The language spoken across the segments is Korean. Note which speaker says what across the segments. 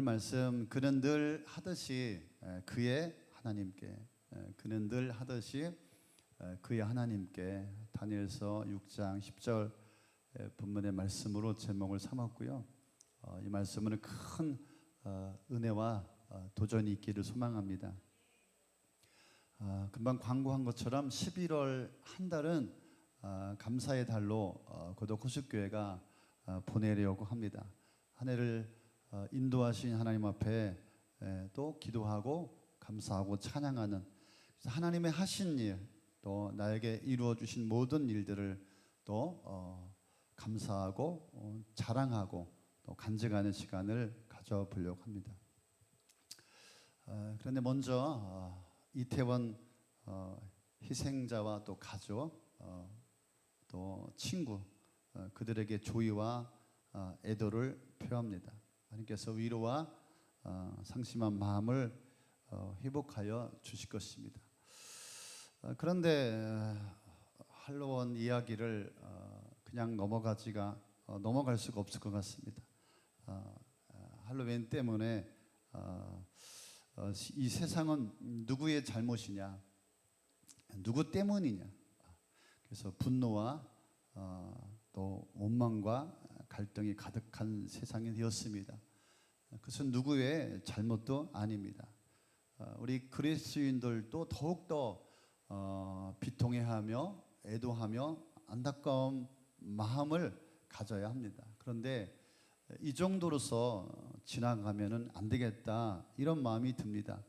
Speaker 1: 말씀 그는 늘 하듯이 그의 하나님께 그는 늘 하듯이 그의 하나님께 다니엘서 6장 10절 본문의 말씀으로 제목을 삼았고요. 이 말씀은 큰 은혜와 도전이 있기를 소망합니다. 금방 광고한 것처럼 11월 한 달은 감사의 달로 고독 호숫교회가 보내려고 합니다. 한 해를 인도하신 하나님 앞에 또 기도하고 감사하고 찬양하는, 하나님의 하신 일, 또 나에게 이루어 주신 모든 일들을 또 감사하고 자랑하고 또 간증하는 시간을 가져보려고 합니다. 그런데 먼저 이태원 희생자와 또 가족, 또 친구, 그들에게 조의와 애도를 표합니다. 하나님께서 위로와 상심한 마음을 회복하여 주실 것입니다. 그런데 할로원 이야기를 그냥 넘어갈 수가 없을 것 같습니다. 할로윈 때문에 이 세상은 누구의 잘못이냐, 누구 때문이냐, 그래서 분노와 또 원망과 갈등이 가득한 세상이 되었습니다. 그것은 누구의 잘못도 아닙니다. 우리 그리스도인들도 더욱더 비통해하며 애도하며 안타까운 마음을 가져야 합니다. 그런데 이 정도로서 지나가면은 안 되겠다, 이런 마음이 듭니다.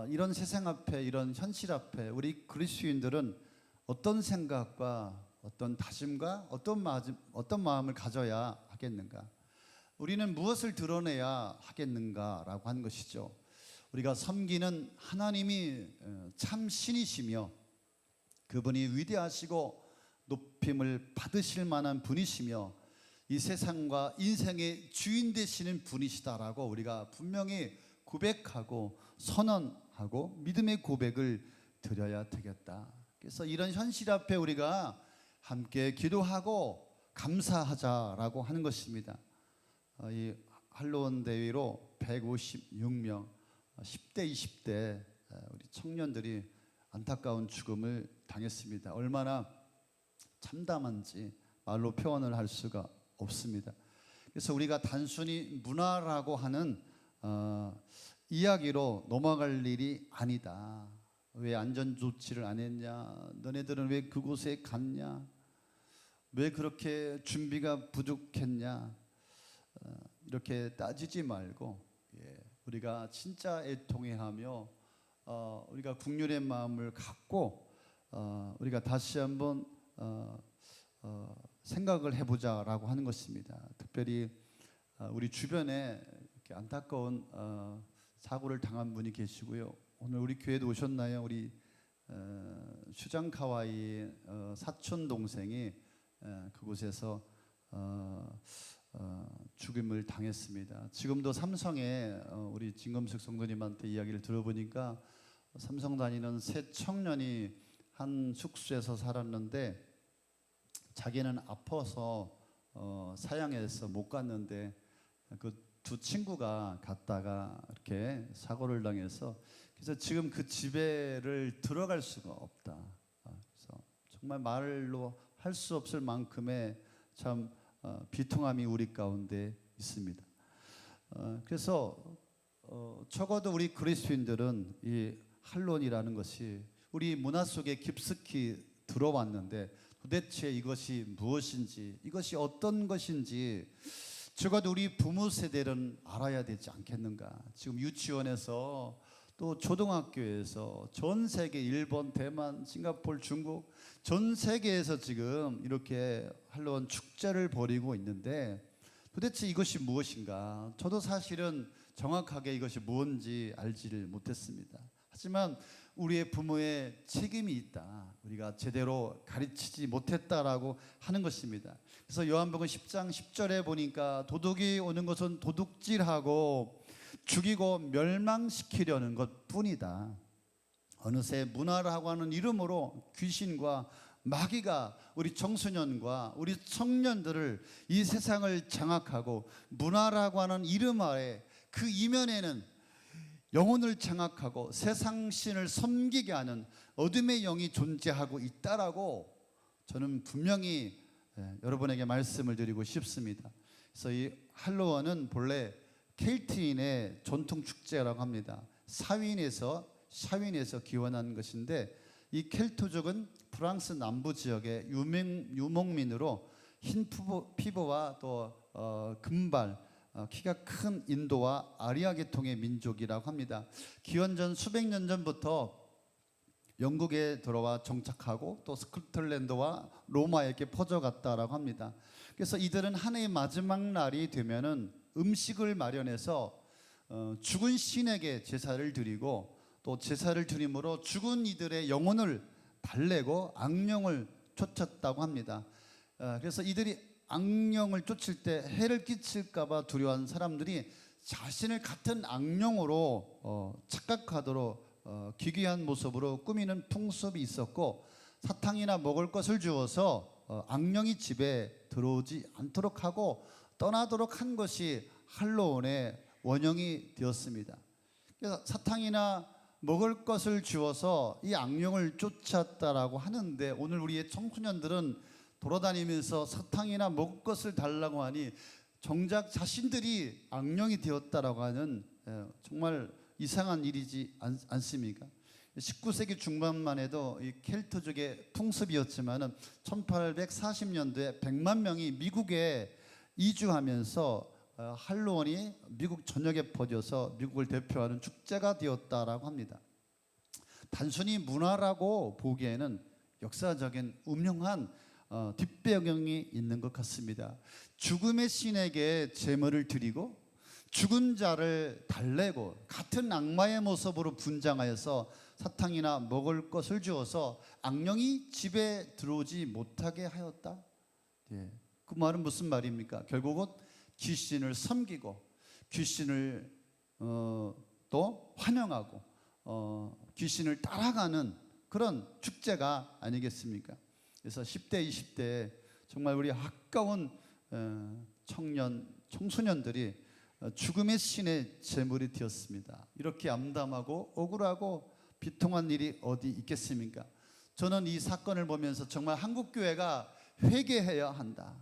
Speaker 1: 이런 세상 앞에, 이런 현실 앞에 우리 그리스도인들은 어떤 생각과 어떤 다짐과 어떤 마음을 가져야 하겠는가? 우리는 무엇을 드러내야 하겠는가라고 하는 것이죠. 우리가 섬기는 하나님이 참 신이시며 그분이 위대하시고 높임을 받으실 만한 분이시며 이 세상과 인생의 주인 되시는 분이시다라고 우리가 분명히 고백하고 선언하고 믿음의 고백을 드려야 되겠다. 그래서 이런 현실 앞에 우리가 함께 기도하고 감사하자라고 하는 것입니다. 이 할로원 대회로 156명 10대 20대 우리 청년들이 안타까운 죽음을 당했습니다. 얼마나 참담한지 말로 표현을 할 수가 없습니다. 그래서 우리가 단순히 문화라고 하는 이야기로 넘어갈 일이 아니다. 왜 안전조치를 안 했냐, 너네들은 왜 그곳에 갔냐, 왜 그렇게 준비가 부족했냐, 이렇게 따지지 말고 우리가 진짜 애통해하며 우리가 국률의 마음을 갖고 우리가 다시 한번 생각을 해보자라고 하는 것입니다. 특별히 우리 주변에 이렇게 안타까운 사고를 당한 분이 계시고요. 오늘 우리 교회도 오셨나요? 우리 슈장카와이 사촌 동생이 그곳에서 죽임을 당했습니다. 지금도 삼성에 우리 진검숙 성도님한테 이야기를 들어보니까 삼성 다니는 세 청년이 한 숙소에서 살았는데 자기는 아파서 사양해서 못 갔는데 그 두 친구가 갔다가 이렇게 사고를 당해서, 그래서 지금 그 집에를 들어갈 수가 없다. 그래서 정말 말로 할 수 없을 만큼의 참 비통함이 우리 가운데 있습니다. 그래서 적어도 우리 그리스도인들은 이 할로윈이라는 것이 우리 문화 속에 깊숙이 들어왔는데 도대체 이것이 무엇인지, 이것이 어떤 것인지 적어도 우리 부모 세대는 알아야 되지 않겠는가. 지금 유치원에서 또 초등학교에서 전 세계, 일본, 대만, 싱가포르, 중국 전 세계에서 지금 이렇게 할로윈 축제를 벌이고 있는데 도대체 이것이 무엇인가? 저도 사실은 정확하게 이것이 무엇인지 알지를 못했습니다. 하지만 우리의 부모의 책임이 있다. 우리가 제대로 가르치지 못했다라고 하는 것입니다. 그래서 요한복음 10장 10절에 보니까 도둑이 오는 것은 도둑질하고 죽이고 멸망시키려는 것뿐이다. 어느새 문화라고 하는 이름으로 귀신과 마귀가 우리 청소년과 우리 청년들을 이 세상을 장악하고 문화라고 하는 이름 아래 그 이면에는 영혼을 장악하고 세상 신을 섬기게 하는 어둠의 영이 존재하고 있다라고 저는 분명히 여러분에게 말씀을 드리고 싶습니다. 그래서 이 할로원은 본래 켈트인의 전통 축제라고 합니다. 샤윈에서 기원한 것인데, 이 켈트족은 프랑스 남부 지역의 유목민으로 흰 피부와 또 금발, 키가 큰 인도와 아리아 계통의 민족이라고 합니다. 기원전 수백 년 전부터 영국에 들어와 정착하고 또 스코틀랜드와 로마에게 퍼져갔다라고 합니다. 그래서 이들은 한 해의 마지막 날이 되면은 음식을 마련해서 죽은 신에게 제사를 드리고, 또 제사를 드림으로 죽은 이들의 영혼을 달래고 악령을 쫓았다고 합니다. 그래서 이들이 악령을 쫓을 때 해를 끼칠까봐 두려워한 사람들이 자신을 같은 악령으로 착각하도록 기괴한 모습으로 꾸미는 풍습이 있었고, 사탕이나 먹을 것을 주어서 악령이 집에 들어오지 않도록 하고 떠나도록 한 것이 할로윈의 원형이 되었습니다. 그래서 사탕이나 먹을 것을 주어서 이 악령을 쫓았다라고 하는데, 오늘 우리의 청소년들은 돌아다니면서 사탕이나 먹을 것을 달라고 하니 정작 자신들이 악령이 되었다라고 하는 정말 이상한 일이지 않습니까? 19세기 중반만 해도 이 켈트족의 풍습이었지만은 1840년도에 100만 명이 미국에 이주하면서 할로윈이 미국 전역에 퍼져서 미국을 대표하는 축제가 되었다라고 합니다. 단순히 문화라고 보기에는 역사적인 음흉한 뒷배경이 있는 것 같습니다. 죽음의 신에게 제물을 드리고 죽은 자를 달래고 같은 악마의 모습으로 분장하여서 사탕이나 먹을 것을 주어서 악령이 집에 들어오지 못하게 하였다. 그 말은 무슨 말입니까? 결국은 귀신을 섬기고 귀신을 또 환영하고 귀신을 따라가는 그런 축제가 아니겠습니까? 그래서 10대, 20대 정말 우리 아까운 청소년들이 죽음의 신의 제물이 되었습니다. 이렇게 암담하고 억울하고 비통한 일이 어디 있겠습니까? 저는 이 사건을 보면서 정말 한국교회가 회개해야 한다.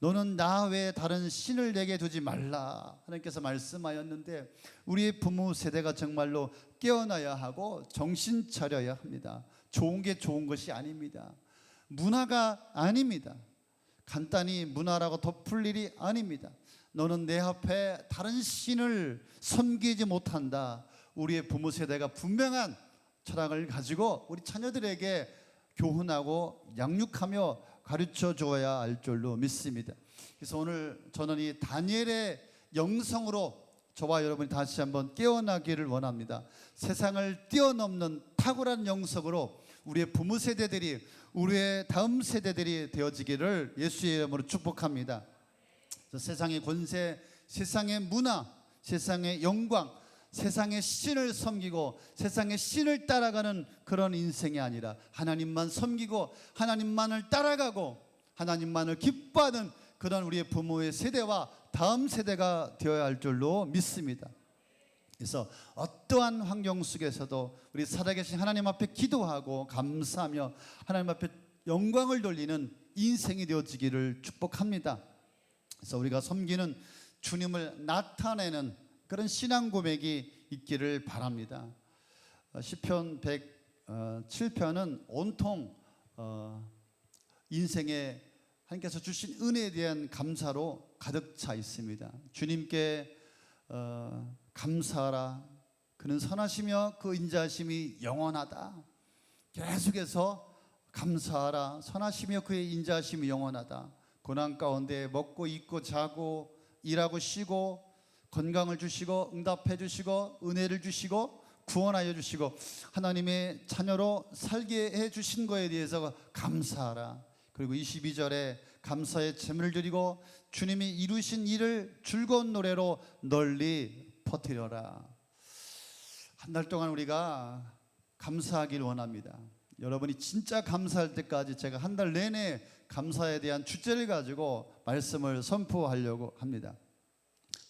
Speaker 1: 너는 나 외에 다른 신을 내게 두지 말라 하나님께서 말씀하였는데, 우리의 부모 세대가 정말로 깨어나야 하고 정신 차려야 합니다. 좋은 게 좋은 것이 아닙니다. 문화가 아닙니다. 간단히 문화라고 덮을 일이 아닙니다. 너는 내 앞에 다른 신을 섬기지 못한다. 우리의 부모 세대가 분명한 철학을 가지고 우리 자녀들에게 교훈하고 양육하며 가르쳐 줘야 할 줄로 믿습니다. 그래서 오늘 저는 이 다니엘의 영성으로 저와 여러분이 다시 한번 깨어나기를 원합니다. 세상을 뛰어넘는 탁월한 영성으로 우리의 부모 세대들이, 우리의 다음 세대들이 되어지기를 예수의 이름으로 축복합니다. 세상의 권세, 세상의 문화, 세상의 영광, 세상의 신을 섬기고 세상의 신을 따라가는 그런 인생이 아니라 하나님만 섬기고 하나님만을 따라가고 하나님만을 기뻐하는 그런 우리의 부모의 세대와 다음 세대가 되어야 할 줄로 믿습니다. 그래서 어떠한 환경 속에서도 우리 살아계신 하나님 앞에 기도하고 감사하며 하나님 앞에 영광을 돌리는 인생이 되어지기를 축복합니다. 그래서 우리가 섬기는 주님을 나타내는 그런 신앙 고백이 있기를 바랍니다. 시편 107편은 온통 인생에 하나님께서 주신 은혜에 대한 감사로 가득 차 있습니다. 주님께 감사하라. 그는 선하시며 그 인자하심이 영원하다. 계속해서 감사하라. 선하시며 그의 인자하심이 영원하다. 고난 가운데 먹고 입고 자고 일하고 쉬고 건강을 주시고 응답해 주시고 은혜를 주시고 구원하여 주시고 하나님의 자녀로 살게 해 주신 거에 대해서 감사하라. 그리고 22절에 감사의 제물을 드리고 주님이 이루신 일을 즐거운 노래로 널리 퍼뜨려라. 한 달 동안 우리가 감사하길 원합니다. 여러분이 진짜 감사할 때까지 제가 한 달 내내 감사에 대한 주제를 가지고 말씀을 선포하려고 합니다.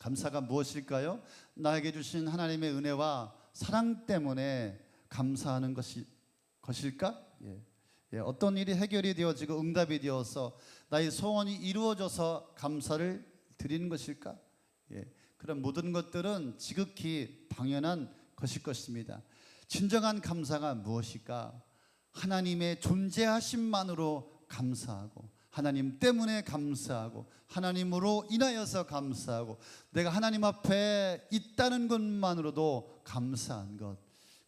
Speaker 1: 감사가 무엇일까요? 나에게 주신 하나님의 은혜와 사랑 때문에 감사하는 것일까? 어떤 일이 해결이 되어지고 응답이 되어서 나의 소원이 이루어져서 감사를 드리는 것일까? 그런 모든 것들은 지극히 당연한 것일 것입니다. 진정한 감사가 무엇일까? 하나님의 존재하심만으로 감사하고, 하나님 때문에 감사하고, 하나님으로 인하여서 감사하고, 내가 하나님 앞에 있다는 것만으로도 감사한 것.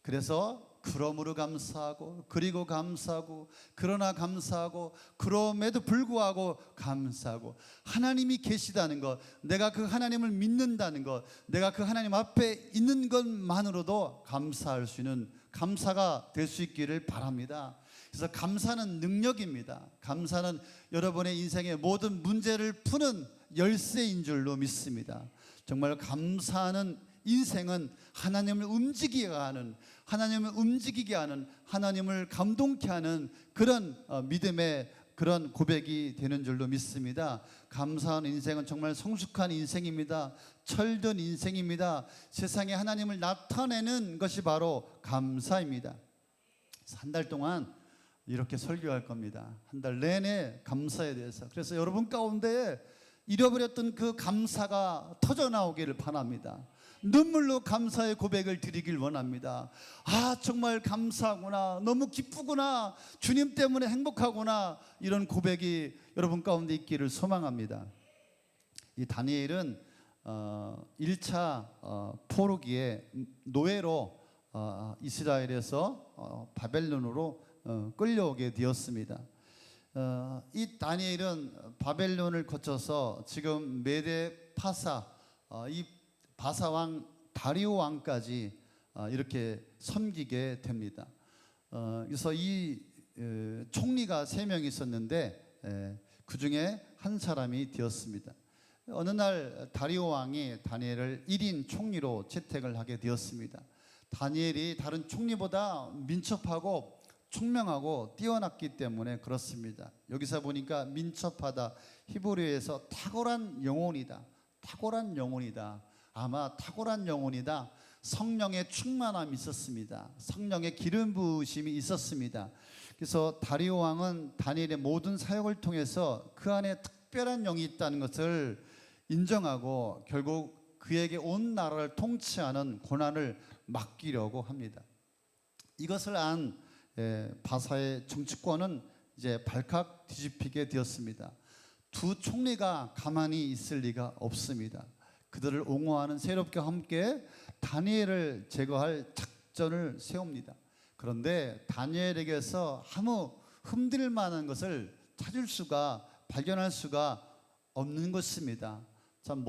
Speaker 1: 그래서 그러므로 감사하고, 그리고 감사하고, 그러나 감사하고, 그럼에도 불구하고 감사하고, 하나님이 계시다는 것, 내가 그 하나님을 믿는다는 것, 내가 그 하나님 앞에 있는 것만으로도 감사할 수 있는 감사가 될 수 있기를 바랍니다. 그래서 감사는 능력입니다. 감사는 여러분의 인생의 모든 문제를 푸는 열쇠인 줄로 믿습니다. 정말 감사하는 인생은 하나님을 움직이게 하는, 하나님을 감동케 하는 그런 믿음의 그런 고백이 되는 줄로 믿습니다. 감사하는 인생은 정말 성숙한 인생입니다. 철든 인생입니다. 세상에 하나님을 나타내는 것이 바로 감사입니다. 한 달 동안 이렇게 설교할 겁니다. 한 달 내내 감사에 대해서. 그래서 여러분 가운데 잃어버렸던 그 감사가 터져 나오기를 바랍니다. 눈물로 감사의 고백을 드리길 원합니다. 정말 감사하구나, 너무 기쁘구나, 주님 때문에 행복하구나, 이런 고백이 여러분 가운데 있기를 소망합니다. 이 다니엘은 1차 포로기에 노예로 이스라엘에서 바벨론으로 끌려오게 되었습니다. 이 다니엘은 바벨론을 거쳐서 지금 메데 파사, 이 바사왕 다리오 왕까지 이렇게 섬기게 됩니다. 그래서 이 총리가 3명이 있었는데 그 중에 한 사람이 되었습니다. 어느 날 다리오 왕이 다니엘을 1인 총리로 채택을 하게 되었습니다. 다니엘이 다른 총리보다 민첩하고 총명하고 뛰어났기 때문에 그렇습니다. 여기서 보니까 민첩하다, 히브리어에서 탁월한 영혼이다. 아마 탁월한 영혼이다. 성령의 충만함이 있었습니다. 성령의 기름 부으심이 있었습니다. 그래서 다리오 왕은 다니엘의 모든 사역을 통해서 그 안에 특별한 영이 있다는 것을 인정하고 결국 그에게 온 나라를 통치하는 고난을 맡기려고 합니다. 이것을 안 바사의 정치권은 이제 발칵 뒤집히게 되었습니다. 두 총리가 가만히 있을 리가 없습니다. 그들을 옹호하는 세력과 함께 다니엘을 제거할 작전을 세웁니다. 그런데 다니엘에게서 아무 흔들 만한 것을 발견할 수가 없는 것입니다. 참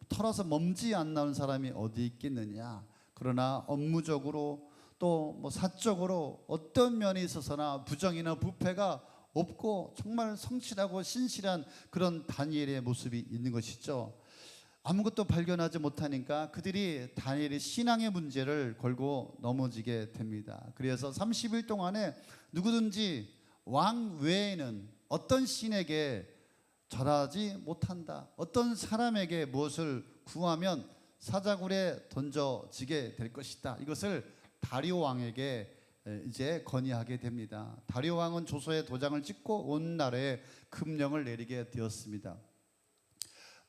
Speaker 1: 털어서 먼지 안 나는 사람이 어디 있겠느냐. 그러나 업무적으로 또 사적으로 어떤 면에 있어서나 부정이나 부패가 없고 정말 성실하고 신실한 그런 다니엘의 모습이 있는 것이죠. 아무것도 발견하지 못하니까 그들이 다니엘의 신앙의 문제를 걸고 넘어지게 됩니다. 그래서 30일 동안에 누구든지 왕 외에는 어떤 신에게 절하지 못한다. 어떤 사람에게 무엇을 구하면 사자굴에 던져지게 될 것이다. 이것을 다리오 왕에게 이제 건의하게 됩니다. 다리오 왕은 조서에 도장을 찍고 온 나라에 금령을 내리게 되었습니다.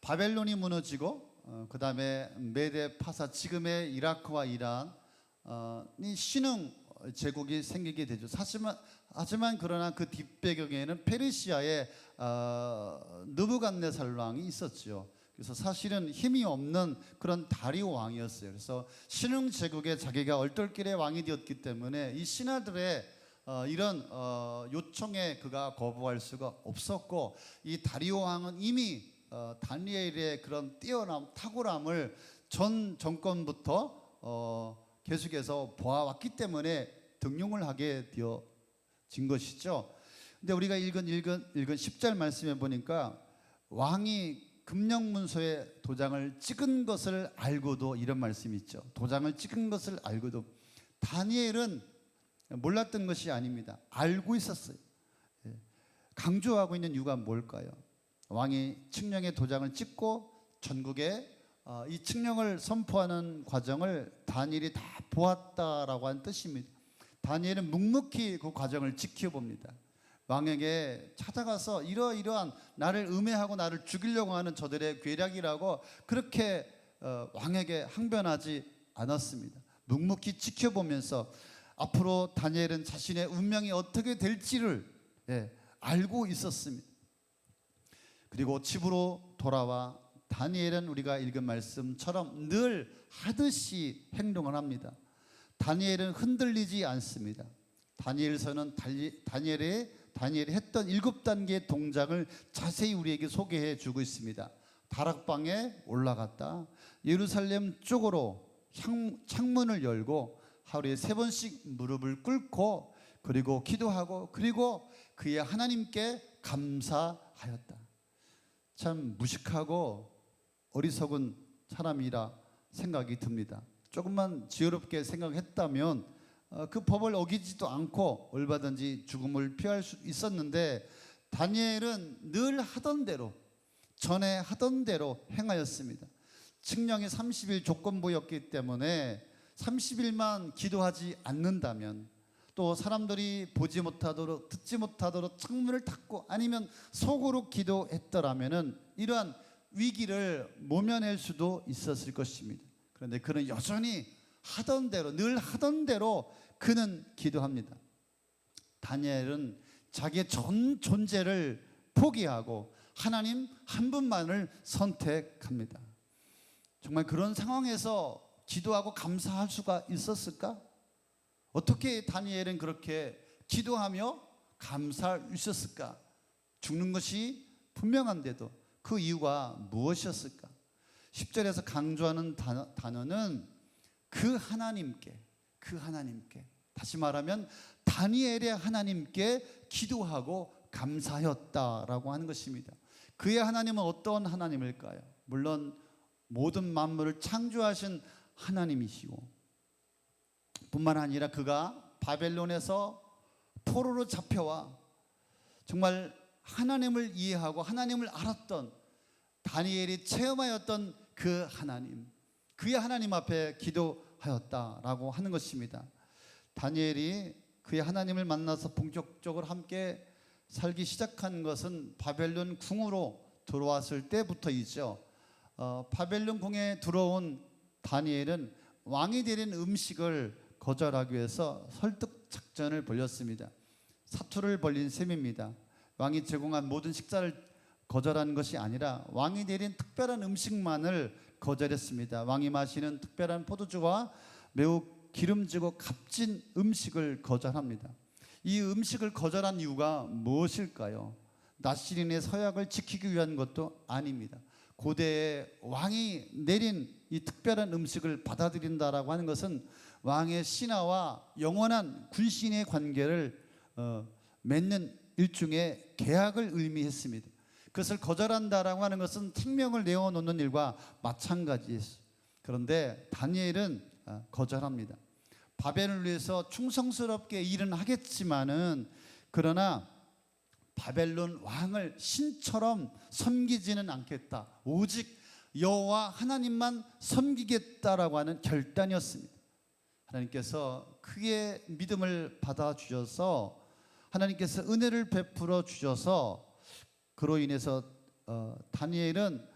Speaker 1: 바벨론이 무너지고 그 다음에 메데 파사, 지금의 이라크와 이란이 신흥 제국이 생기게 되죠. 하지만 그러나 그 뒷배경에는 페르시아의 느부갓네살 왕이 있었죠. 그래서 사실은 힘이 없는 그런 다리오 왕이었어요. 그래서 신흥 제국에 자기가 얼떨결에 왕이 되었기 때문에 이 신하들의 이런 요청에 그가 거부할 수가 없었고, 이 다리오 왕은 이미 다니엘의 그런 뛰어남, 탁월함을 전 정권부터 계속해서 보아왔기 때문에 등용을 하게 되어진 것이죠. 근데 우리가 읽은 10절 말씀에 보니까 왕이 금령문서에 도장을 찍은 것을 알고도, 이런 말씀이 있죠. 도장을 찍은 것을 알고도 다니엘은 몰랐던 것이 아닙니다. 알고 있었어요. 강조하고 있는 이유가 뭘까요? 왕이 칙령의 도장을 찍고 전국에 이 칙령을 선포하는 과정을 다니엘이 다 보았다라고 하는 뜻입니다. 다니엘은 묵묵히 그 과정을 지켜봅니다. 왕에게 찾아가서 이러이러한 나를 음해하고 나를 죽이려고 하는 저들의 괴략이라고 그렇게 왕에게 항변하지 않았습니다. 묵묵히 지켜보면서 앞으로 다니엘은 자신의 운명이 어떻게 될지를 알고 있었습니다. 그리고 집으로 돌아와 다니엘은 우리가 읽은 말씀처럼 늘 하듯이 행동을 합니다. 다니엘은 흔들리지 않습니다. 다니엘서는 다니엘이 했던 7단계의 동작을 자세히 우리에게 소개해 주고 있습니다. 다락방에 올라갔다. 예루살렘 쪽으로 창문을 열고 하루에 3번씩 무릎을 꿇고 그리고 기도하고 그리고 그의 하나님께 감사하였다. 참 무식하고 어리석은 사람이라 생각이 듭니다. 조금만 지혜롭게 생각했다면 그 법을 어기지도 않고 얼마든지 죽음을 피할 수 있었는데 다니엘은 늘 하던 대로 전에 하던 대로 행하였습니다. 칙령이 30일 조건부였기 때문에 30일만 기도하지 않는다면 또 사람들이 보지 못하도록 듣지 못하도록 창문을 닫고 아니면 속으로 기도했더라면 이러한 위기를 모면할 수도 있었을 것입니다. 그런데 그는 여전히 하던 대로 늘 하던 대로 그는 기도합니다. 다니엘은 자기의 전 존재를 포기하고 하나님 한 분만을 선택합니다. 정말 그런 상황에서 기도하고 감사할 수가 있었을까? 어떻게 다니엘은 그렇게 기도하며 감사할 수 있었을까? 죽는 것이 분명한데도 그 이유가 무엇이었을까? 10절에서 강조하는 단어는 그 하나님께 다시 말하면 다니엘의 하나님께 기도하고 감사하였다라고 하는 것입니다. 그의 하나님은 어떤 하나님일까요? 물론 모든 만물을 창조하신 하나님이시고 뿐만 아니라 그가 바벨론에서 포로로 잡혀와 정말 하나님을 이해하고 하나님을 알았던 다니엘이 체험하였던 그 하나님, 그의 하나님 앞에 기도하였다라고 하는 것입니다. 다니엘이 그의 하나님을 만나서 본격적으로 함께 살기 시작한 것은 바벨론 궁으로 들어왔을 때부터이죠. 바벨론 궁에 들어온 다니엘은 왕이 드린 음식을 거절하기 위해서 설득 작전을 벌였습니다. 사투를 벌린 셈입니다. 왕이 제공한 모든 식사를 거절한 것이 아니라 왕이 내린 특별한 음식만을 거절했습니다. 왕이 마시는 특별한 포도주와 매우 기름지고 값진 음식을 거절합니다. 이 음식을 거절한 이유가 무엇일까요? 나시린의 서약을 지키기 위한 것도 아닙니다. 고대의 왕이 내린 이 특별한 음식을 받아들인다라고 하는 것은 왕의 신하와 영원한 군신의 관계를 맺는 일종의 계약을 의미했습니다. 그것을 거절한다라고 하는 것은 생명을 내어놓는 일과 마찬가지였어요. 그런데 다니엘은 거절합니다. 바벨을 위해서 충성스럽게 일은 하겠지만은 그러나 바벨론 왕을 신처럼 섬기지는 않겠다. 오직 여호와 하나님만 섬기겠다라고 하는 결단이었습니다. 하나님께서 그의 믿음을 받아주셔서 하나님께서 은혜를 베풀어 주셔서 그로 인해서 다니엘은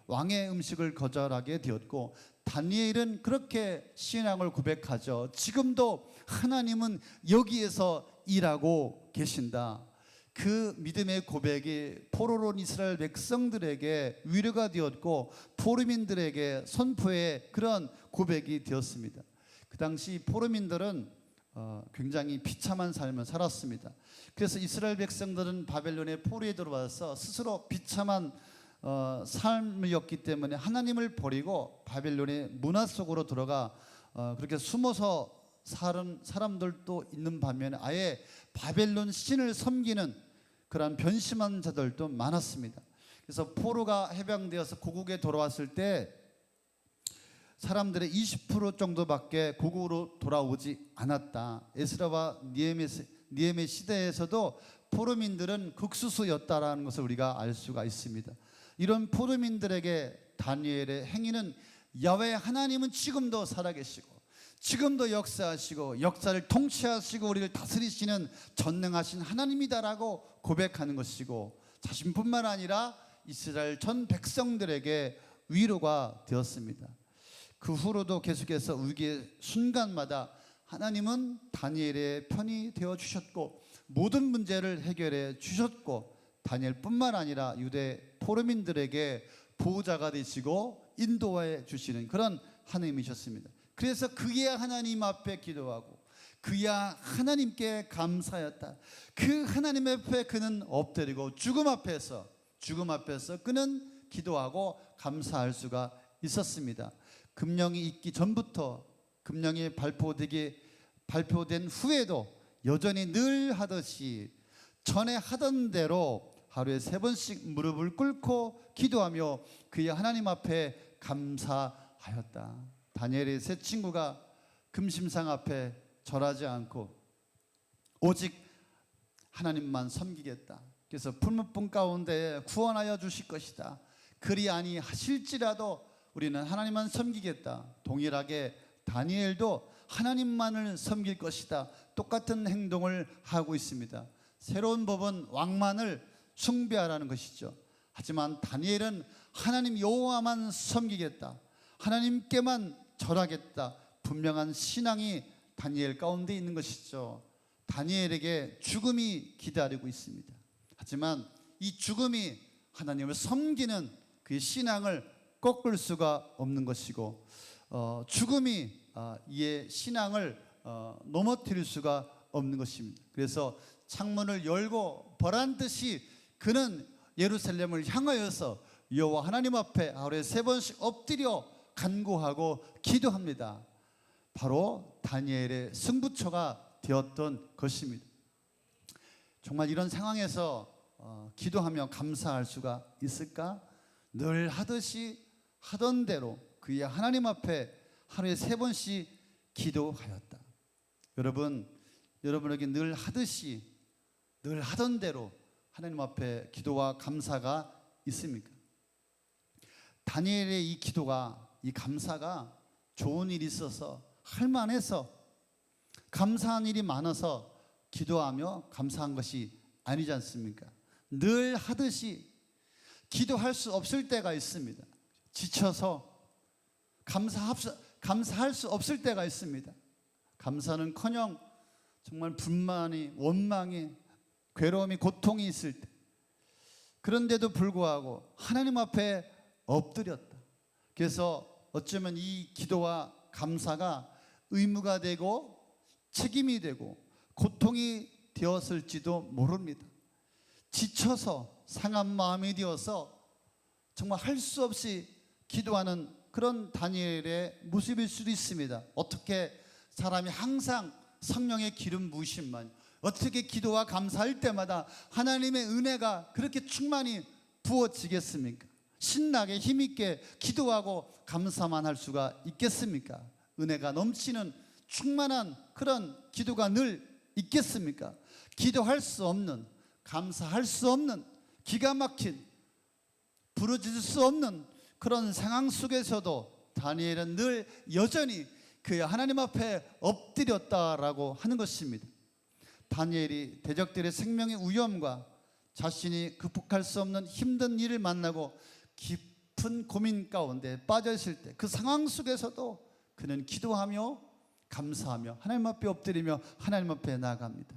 Speaker 1: 왕의 음식을 거절하게 되었고 다니엘은 그렇게 신앙을 고백하죠. 지금도 하나님은 여기에서 일하고 계신다. 그 믿음의 고백이 포로로 이스라엘 백성들에게 위로가 되었고 포로민들에게 선포의 그런 고백이 되었습니다. 그 당시 포로민들은 굉장히 비참한 삶을 살았습니다. 그래서 이스라엘 백성들은 바벨론의 포로에 들어와서 스스로 비참한 삶이었기 때문에 하나님을 버리고 바벨론의 문화 속으로 들어가 그렇게 숨어서 사는 사람들도 있는 반면에 아예 바벨론 신을 섬기는 그런 변심한 자들도 많았습니다. 그래서 포로가 해방되어서 고국에 돌아왔을 때 사람들의 20% 정도밖에 고국으로 돌아오지 않았다. 에스라와 니헤미야 시대에서도 포로민들은 극소수였다라는 것을 우리가 알 수가 있습니다. 이런 포로민들에게 다니엘의 행위는 야훼 하나님은 지금도 살아계시고 지금도 역사하시고 역사를 통치하시고 우리를 다스리시는 전능하신 하나님이다라고 고백하는 것이고, 자신뿐만 아니라 이스라엘 전 백성들에게 위로가 되었습니다. 그 후로도 계속해서 위기의 순간마다 하나님은 다니엘의 편이 되어 주셨고 모든 문제를 해결해 주셨고, 다니엘뿐만 아니라 유대 포로민들에게 보호자가 되시고 인도해 주시는 그런 하나님이셨습니다. 그래서 그의 하나님 앞에 기도하고 그의 하나님께 감사하였다. 그 하나님 앞에 그는 엎드리고 죽음 앞에서 그는 기도하고 감사할 수가 있었습니다. 금령이 있기 전부터 금령이 발표된 후에도 여전히 늘 하듯이 전에 하던 대로 하루에 3번씩 무릎을 꿇고 기도하며 그의 하나님 앞에 감사하였다. 다니엘의 세 친구가 금심상 앞에 절하지 않고 오직 하나님만 섬기겠다. 그래서 풀무불 가운데 구원하여 주실 것이다. 그리 아니하실지라도 우리는 하나님만 섬기겠다. 동일하게 다니엘도 하나님만을 섬길 것이다. 똑같은 행동을 하고 있습니다. 새로운 법은 왕만을 숭배하라는 것이죠. 하지만 다니엘은 하나님 여호와만 섬기겠다, 하나님께만 절하겠다, 분명한 신앙이 다니엘 가운데 있는 것이죠. 다니엘에게 죽음이 기다리고 있습니다. 하지만 이 죽음이 하나님을 섬기는 그 신앙을 꺾을 수가 없는 것이고, 죽음이 이의 신앙을 넘어뜨릴 수가 없는 것입니다. 그래서 창문을 열고 보란듯이 그는 예루살렘을 향하여서 여호와 하나님 앞에 하루에 3번씩 엎드려 간구하고 기도합니다. 바로 다니엘의 승부처가 되었던 것입니다. 정말 이런 상황에서 기도하며 감사할 수가 있을까? 늘 하듯이 하던 대로 그의 하나님 앞에 하루에 3번씩 기도하였다. 여러분에게 늘 하듯이 늘 하던 대로 하나님 앞에 기도와 감사가 있습니까? 다니엘의 이 기도가, 이 감사가 좋은 일이 있어서 할만해서 감사한 일이 많아서 기도하며 감사한 것이 아니지 않습니까? 늘 하듯이 기도할 수 없을 때가 있습니다. 지쳐서 감사할 수 없을 때가 있습니다. 감사는커녕 정말 분만이, 원망이, 괴로움이, 고통이 있을 때, 그런데도 불구하고 하나님 앞에 엎드렸다. 그래서 어쩌면 이 기도와 감사가 의무가 되고 책임이 되고 고통이 되었을지도 모릅니다. 지쳐서 상한 마음이 되어서 정말 할 수 없이 기도하는 그런 다니엘의 모습일 수도 있습니다. 어떻게 사람이 항상 성령의 기름 부으심만, 어떻게 기도와 감사할 때마다 하나님의 은혜가 그렇게 충만히 부어지겠습니까? 신나게 힘있게 기도하고 감사만 할 수가 있겠습니까? 은혜가 넘치는 충만한 그런 기도가 늘 있겠습니까? 기도할 수 없는, 감사할 수 없는, 기가 막힌, 부르짖을 수 없는 그런 상황 속에서도 다니엘은 늘 여전히 그 하나님 앞에 엎드렸다라고 하는 것입니다. 다니엘이 대적들의 생명의 위험과 자신이 극복할 수 없는 힘든 일을 만나고 깊은 고민 가운데 빠져 있을 때, 그 상황 속에서도 그는 기도하며 감사하며 하나님 앞에 엎드리며 하나님 앞에 나아갑니다.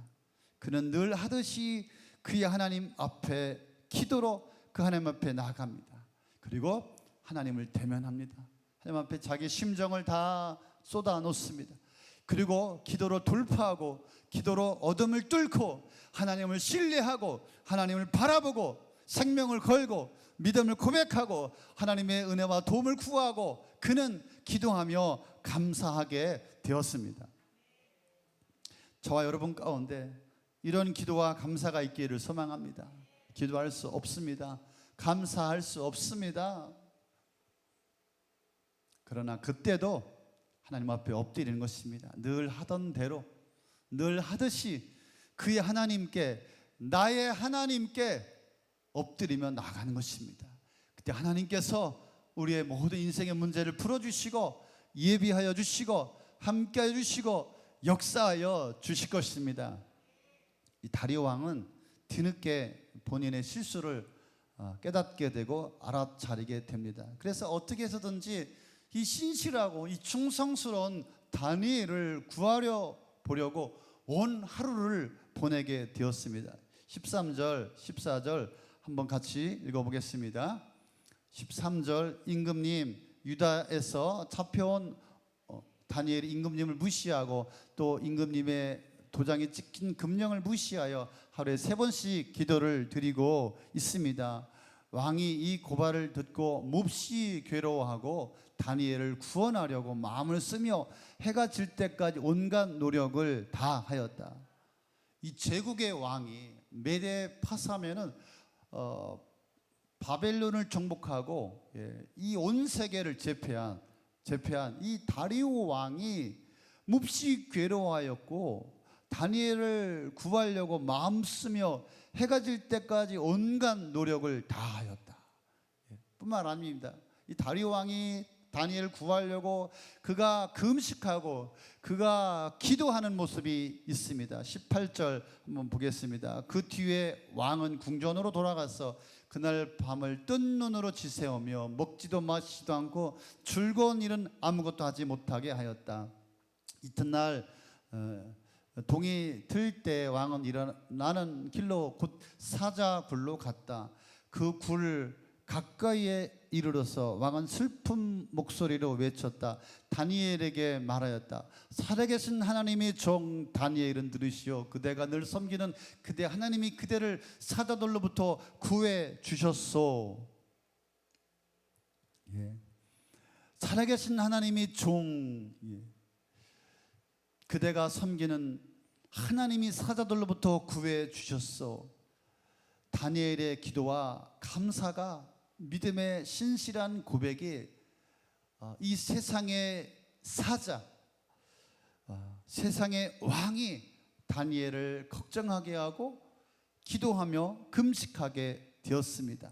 Speaker 1: 그는 늘 하듯이 그의 하나님 앞에 기도로 그 하나님 앞에 나아갑니다. 그리고 하나님을 대면합니다. 하나님 앞에 자기 심정을 다 쏟아 놓습니다. 그리고 기도로 돌파하고 기도로 어둠을 뚫고 하나님을 신뢰하고 하나님을 바라보고 생명을 걸고 믿음을 고백하고 하나님의 은혜와 도움을 구하고 그는 기도하며 감사하게 되었습니다. 저와 여러분 가운데 이런 기도와 감사가 있기를 소망합니다. 기도할 수 없습니다. 감사할 수 없습니다. 그러나 그때도 하나님 앞에 엎드리는 것입니다. 늘 하던 대로, 늘 하듯이 그의 하나님께, 나의 하나님께 엎드리며 나가는 것입니다. 그때 하나님께서 우리의 모든 인생의 문제를 풀어주시고 예비하여 주시고 함께하여 주시고 역사하여 주실 것입니다. 이 다리오 왕은 뒤늦게 본인의 실수를 깨닫게 되고 알아차리게 됩니다. 그래서 어떻게 해서든지 이 신실하고 이 충성스러운 다니엘을 구하려 보려고 온 하루를 보내게 되었습니다. 13절, 14절 한번 같이 읽어보겠습니다. 13절, 임금님, 유다에서 잡혀온 다니엘이 임금님을 무시하고 또 임금님의 도장에 찍힌 금령을 무시하여 하루에 3번씩 기도를 드리고 있습니다. 왕이 이 고발을 듣고 몹시 괴로워하고 다니엘을 구원하려고 마음을 쓰며 해가 질 때까지 온갖 노력을 다하였다. 이 제국의 왕이 메데 파사면은 바벨론을 정복하고 이 온 세계를 제패한 이 다리오 왕이 몹시 괴로워하였고 다니엘을 구하려고 마음 쓰며 해가 질 때까지 온갖 노력을 다하였다. 뿐만 아닙니다. 이 다리오 왕이 다니엘을 구하려고 그가 금식하고 그가 기도하는 모습이 있습니다. 18절 한번 보겠습니다. 그 뒤에 왕은 궁전으로 돌아가서 그날 밤을 뜬 눈으로 지새우며 먹지도 마시지도 않고 즐거운 일은 아무것도 하지 못하게 하였다. 이튿날 동이 들 때 왕은 일어나는 길로 곧 사자굴로 갔다. 그 굴 가까이에 이르러서 왕은 슬픈 목소리로 외쳤다. 다니엘에게 말하였다. 살아계신 하나님의 종 다니엘은 들으시오. 그대가 늘 섬기는 그대 하나님이 그대를 사자들로부터 구해 주셨소. 살아계신 하나님의 종, 그대가 섬기는 하나님이 사자들로부터 구해 주셨소. 다니엘의 기도와 감사가 믿음의 신실한 고백이 이 세상의 사자, 세상의 왕이 다니엘을 걱정하게 하고 기도하며 금식하게 되었습니다.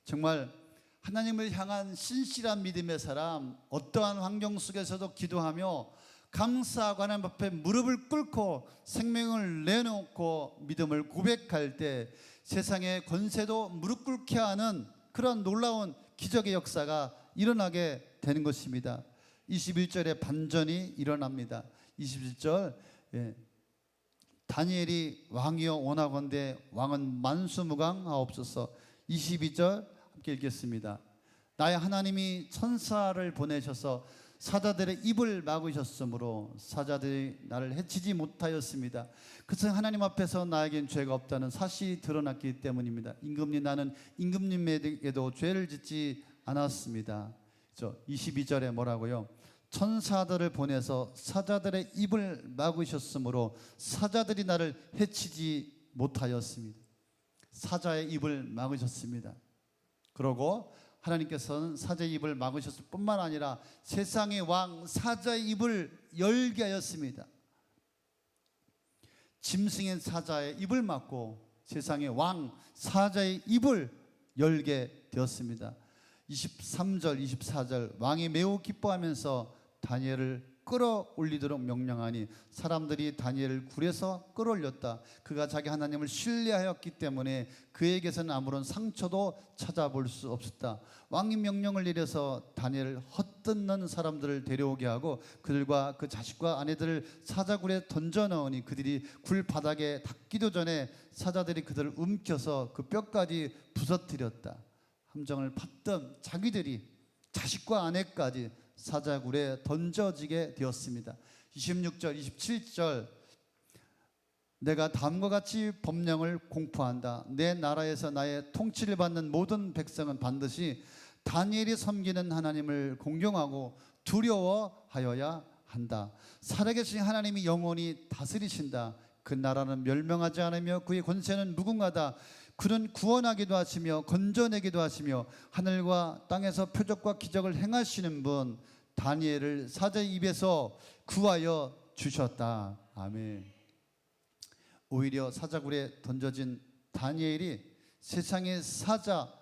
Speaker 1: 정말 하나님을 향한 신실한 믿음의 사람, 어떠한 환경 속에서도 기도하며 감사하고 하나님 앞에 무릎을 꿇고 생명을 내놓고 믿음을 고백할 때 세상의 권세도 무릎 꿇게 하는 그런 놀라운 기적의 역사가 일어나게 되는 것입니다. 21절에 반전이 일어납니다. 21절, 다니엘이 왕이여 원하건대 왕은 만수무강하옵소서. 22절 함께 읽겠습니다. 나의 하나님이 천사를 보내셔서 사자들의 입을 막으셨으므로 사자들이 나를 해치지 못하였습니다. 그것은 하나님 앞에서 나에겐 죄가 없다는 사실이 드러났기 때문입니다. 임금님, 나는 임금님에게도 죄를 짓지 않았습니다. 22절에 뭐라고요? 천사들을 보내서 사자들의 입을 막으셨으므로 사자들이 나를 해치지 못하였습니다. 사자의 입을 막으셨습니다. 그러고 하나님께서는 사자의 입을 막으셨을 뿐만 아니라 세상의 왕 사자의 입을 열게 하였습니다. 짐승의 사자의 입을 막고 세상의 왕 사자의 입을 열게 되었습니다. 23절 24절 왕이 매우 기뻐하면서 다니엘을 끌어올리도록 명령하니 사람들이 다니엘을 굴에서 끌어올렸다. 그가 자기 하나님을 신뢰하였기 때문에 그에게서는 아무런 상처도 찾아볼 수 없었다. 왕이 명령을 내려서 다니엘을 헛뜯는 사람들을 데려오게 하고 그들과 그 자식과 아내들을 사자굴에 던져 넣으니 그들이 굴 바닥에 닿기도 전에 사자들이 그들을 움켜서 그 뼈까지 부서뜨렸다. 함정을 팠던 자기들이 자식과 아내까지 사자굴에 던져지게 되었습니다. 26절 27절 내가 다음과 같이 법령을 공포한다. 내 나라에서 나의 통치를 받는 모든 백성은 반드시 다니엘이 섬기는 하나님을 공경하고 두려워하여야 한다. 살아계신 하나님이 영원히 다스리신다. 그 나라는 멸명하지 않으며 그의 권세는 무궁하다. 그는 구원하기도 하시며 건져내기도 하시며 하늘과 땅에서 표적과 기적을 행하시는 분 다니엘을 사자의 입에서 구하여 주셨다. 아멘. 오히려 사자굴에 던져진 다니엘이 세상의 사자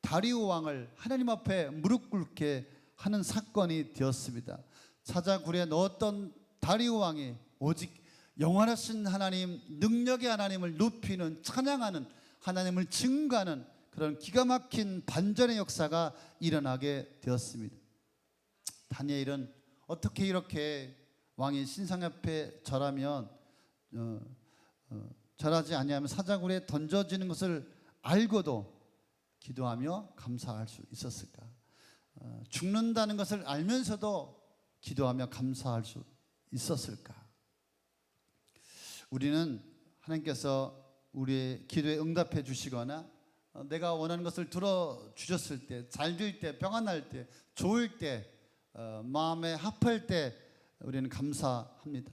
Speaker 1: 다리오 왕을 하나님 앞에 무릎 꿇게 하는 사건이 되었습니다. 사자굴에 넣었던 다리오 왕이 오직 영원하신 하나님, 능력의 하나님을 높이는, 찬양하는, 하나님을 증거하는 그런 기가 막힌 반전의 역사가 일어나게 되었습니다. 다니엘은 어떻게 이렇게 왕이 신상 앞에 절하면 절하지 아니하면 사자굴에 던져지는 것을 알고도 기도하며 감사할 수 있었을까? 죽는다는 것을 알면서도 기도하며 감사할 수 있었을까? 우리는 하나님께서 우리의 기도에 응답해 주시거나 내가 원하는 것을 들어주셨을 때, 잘 될 때, 평안 날 때, 좋을 때, 마음에 합할 때 우리는 감사합니다.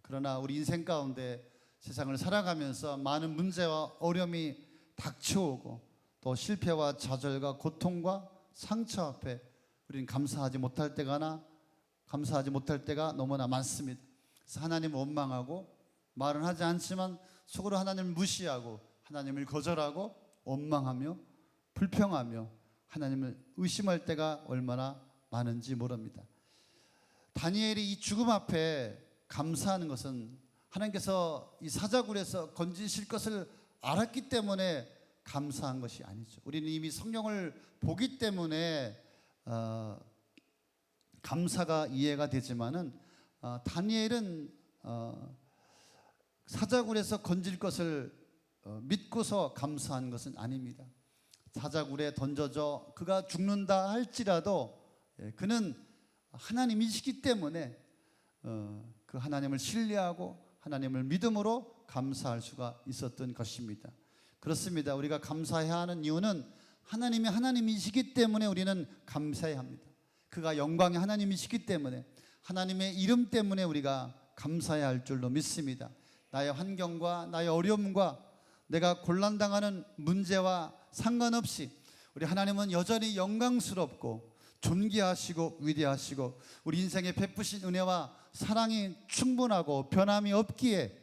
Speaker 1: 그러나 우리 인생 가운데 세상을 살아가면서 많은 문제와 어려움이 닥쳐오고 또 실패와 좌절과 고통과 상처 앞에 우리는 감사하지 못할 때가 너무나 많습니다. 그래서 하나님을 원망하고 말은 하지 않지만 속으로 하나님을 무시하고 하나님을 거절하고 원망하며 불평하며 하나님을 의심할 때가 얼마나 많은지 모릅니다. 다니엘이 이 죽음 앞에 감사하는 것은 하나님께서 이 사자굴에서 건지실 것을 알았기 때문에 감사한 것이 아니죠. 우리는 이미 성경을 보기 때문에 감사가 이해가 되지만은 다니엘은 사자굴에서 건질 것을 믿고서 감사한 것은 아닙니다. 사자굴에 던져져 그가 죽는다 할지라도 그는 하나님이시기 때문에 그 하나님을 신뢰하고 하나님을 믿음으로 감사할 수가 있었던 것입니다. 그렇습니다. 우리가 감사해야 하는 이유는 하나님이 하나님이시기 때문에 우리는 감사해야 합니다. 그가 영광의 하나님이시기 때문에 하나님의 이름 때문에 우리가 감사해야 할 줄로 믿습니다. 나의 환경과 나의 어려움과 내가 곤란당하는 문제와 상관없이 우리 하나님은 여전히 영광스럽고 존귀하시고 위대하시고 우리 인생에 베푸신 은혜와 사랑이 충분하고 변함이 없기에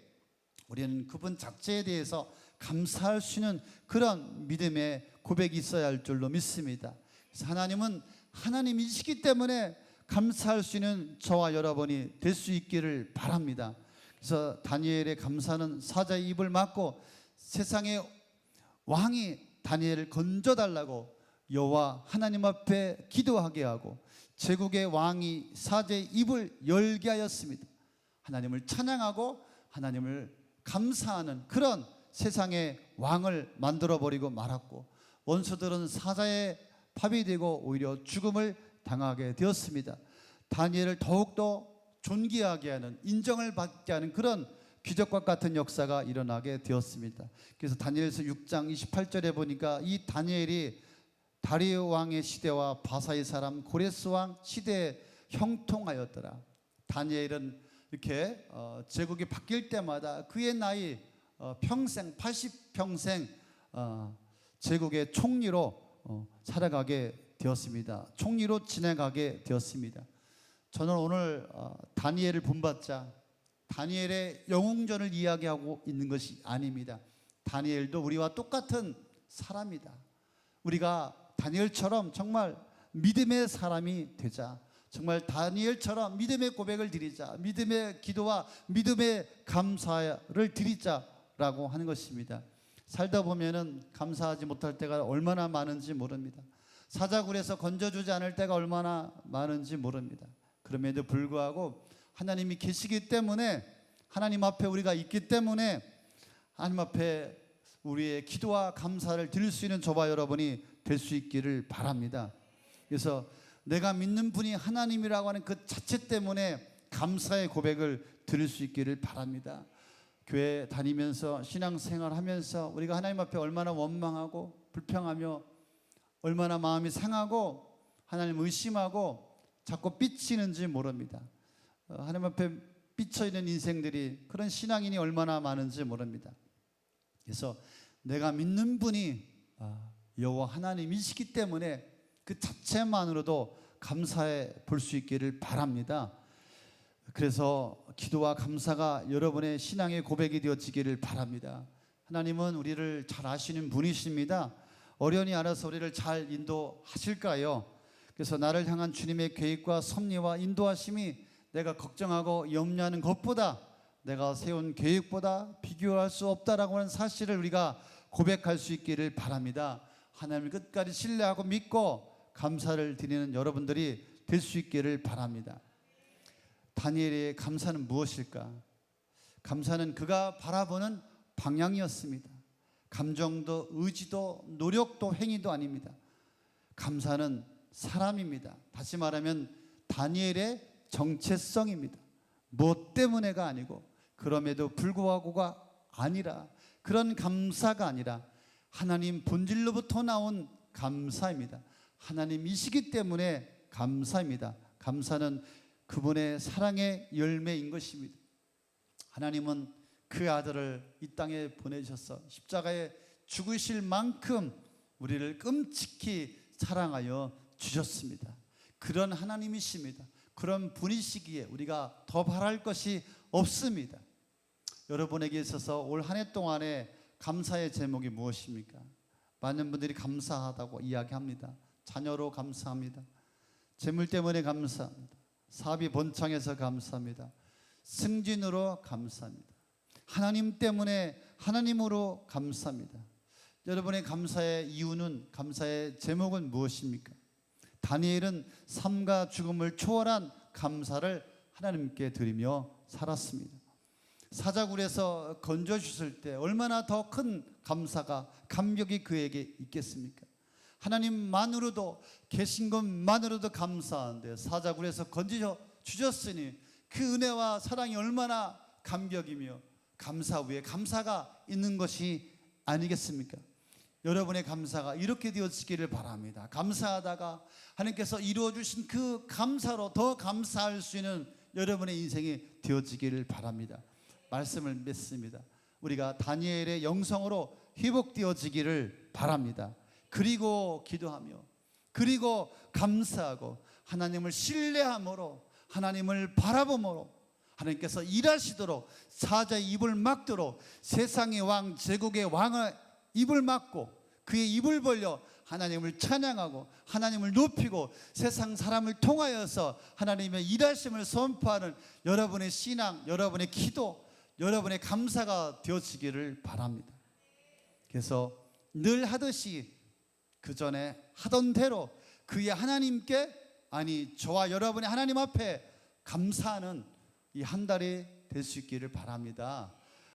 Speaker 1: 우리는 그분 자체에 대해서 감사할 수 있는 그런 믿음의 고백이 있어야 할 줄로 믿습니다. 그래서 하나님은 하나님이시기 때문에 감사할 수 있는 저와 여러분이 될 수 있기를 바랍니다. 그래서 다니엘의 감사는 사자의 입을 막고 세상의 왕이 다니엘을 건져달라고 여호와 하나님 앞에 기도하게 하고 제국의 왕이 사자의 입을 열게 하였습니다. 하나님을 찬양하고 하나님을 감사하는 그런 세상의 왕을 만들어버리고 말았고 원수들은 사자의 밥이 되고 오히려 죽음을 당하게 되었습니다. 다니엘을 더욱더 존귀하게 하는, 인정을 받게 하는 그런 기적과 같은 역사가 일어나게 되었습니다. 그래서 다니엘서 6장 28절에 보니까 이 다니엘이 다리오 왕의 시대와 바사의 사람 고레스 왕 시대에 형통하였더라. 다니엘은 이렇게 제국이 바뀔 때마다 그의 나이 평생 80평생 제국의 총리로 살아가게 되었습니다. 총리로 지내가게 되었습니다. 저는 오늘 다니엘을 본받자 다니엘의 영웅전을 이야기하고 있는 것이 아닙니다. 다니엘도 우리와 똑같은 사람이다. 우리가 다니엘처럼 정말 믿음의 사람이 되자. 정말 다니엘처럼 믿음의 고백을 드리자. 믿음의 기도와 믿음의 감사를 드리자라고 하는 것입니다. 살다 보면은 감사하지 못할 때가 얼마나 많은지 모릅니다. 사자굴에서 건져주지 않을 때가 얼마나 많은지 모릅니다. 그럼에도 불구하고 하나님이 계시기 때문에 하나님 앞에 우리가 있기 때문에 하나님 앞에 우리의 기도와 감사를 드릴 수 있는 저와 여러분이 될 수 있기를 바랍니다. 그래서 내가 믿는 분이 하나님이라고 하는 그 자체 때문에 감사의 고백을 드릴 수 있기를 바랍니다. 교회 다니면서 신앙생활하면서 우리가 하나님 앞에 얼마나 원망하고 불평하며 얼마나 마음이 상하고 하나님 의심하고 자꾸 삐치는지 모릅니다. 하나님 앞에 삐쳐있는 인생들이 그런 신앙인이 얼마나 많은지 모릅니다. 그래서 내가 믿는 분이 여호와 하나님이시기 때문에 그 자체만으로도 감사해 볼 수 있기를 바랍니다. 그래서 기도와 감사가 여러분의 신앙의 고백이 되어지기를 바랍니다. 하나님은 우리를 잘 아시는 분이십니다. 어련히 알아서 우리를 잘 인도하실까요? 그래서 나를 향한 주님의 계획과 섭리와 인도하심이 내가 걱정하고 염려하는 것보다, 내가 세운 계획보다 비교할 수 없다라고 하는 사실을 우리가 고백할 수 있기를 바랍니다. 하나님을 끝까지 신뢰하고 믿고 감사를 드리는 여러분들이 될 수 있기를 바랍니다. 다니엘의 감사는 무엇일까? 감사는 그가 바라보는 방향이었습니다. 감정도 의지도 노력도 행위도 아닙니다. 감사는 사람입니다. 다시 말하면 다니엘의 정체성입니다. 뭐 때문에가 아니고, 그럼에도 불구하고가 아니라, 그런 감사가 아니라 하나님 본질로부터 나온 감사입니다. 하나님이시기 때문에 감사입니다. 감사는 그분의 사랑의 열매인 것입니다. 하나님은 그 아들을 이 땅에 보내셔서 십자가에 죽으실 만큼 우리를 끔찍히 사랑하여 주셨습니다. 그런 하나님이십니다. 그런 분이시기에 우리가 더 바랄 것이 없습니다. 여러분에게 있어서 올 한 해 동안에 감사의 제목이 무엇입니까? 많은 분들이 감사하다고 이야기합니다. 자녀로 감사합니다. 재물 때문에 감사합니다. 사업이 번창해서 감사합니다. 승진으로 감사합니다. 하나님 때문에, 하나님으로 감사합니다. 여러분의 감사의 이유는, 감사의 제목은 무엇입니까? 다니엘은 삶과 죽음을 초월한 감사를 하나님께 드리며 살았습니다. 사자굴에서 건져주실 때 얼마나 더 큰 감사가, 감격이 그에게 있겠습니까? 하나님만으로도, 계신 것만으로도 감사한데 사자굴에서 건져 주셨으니 그 은혜와 사랑이 얼마나 감격이며 감사 위에 감사가 있는 것이 아니겠습니까? 여러분의 감사가 이렇게 되어지기를 바랍니다. 감사하다가 하나님께서 이루어주신 그 감사로 더 감사할 수 있는 여러분의 인생이 되어지기를 바랍니다. 말씀을 맺습니다. 우리가 다니엘의 영성으로 회복되어지기를 바랍니다. 그리고 기도하며, 그리고 감사하고, 하나님을 신뢰함으로, 하나님을 바라봄으로 하나님께서 일하시도록, 사자의 입을 막도록, 세상의 왕, 제국의 왕의 입을 막고 그의 입을 벌려 하나님을 찬양하고 하나님을 높이고 세상 사람을 통하여서 하나님의 일하심을 선포하는 여러분의 신앙, 여러분의 기도, 여러분의 감사가 되어지기를 바랍니다. 그래서 늘 하듯이 그 전에 하던 대로 그의 하나님께, 아니 저와 여러분의 하나님 앞에 감사하는 이 한 달이 될 수 있기를 바랍니다.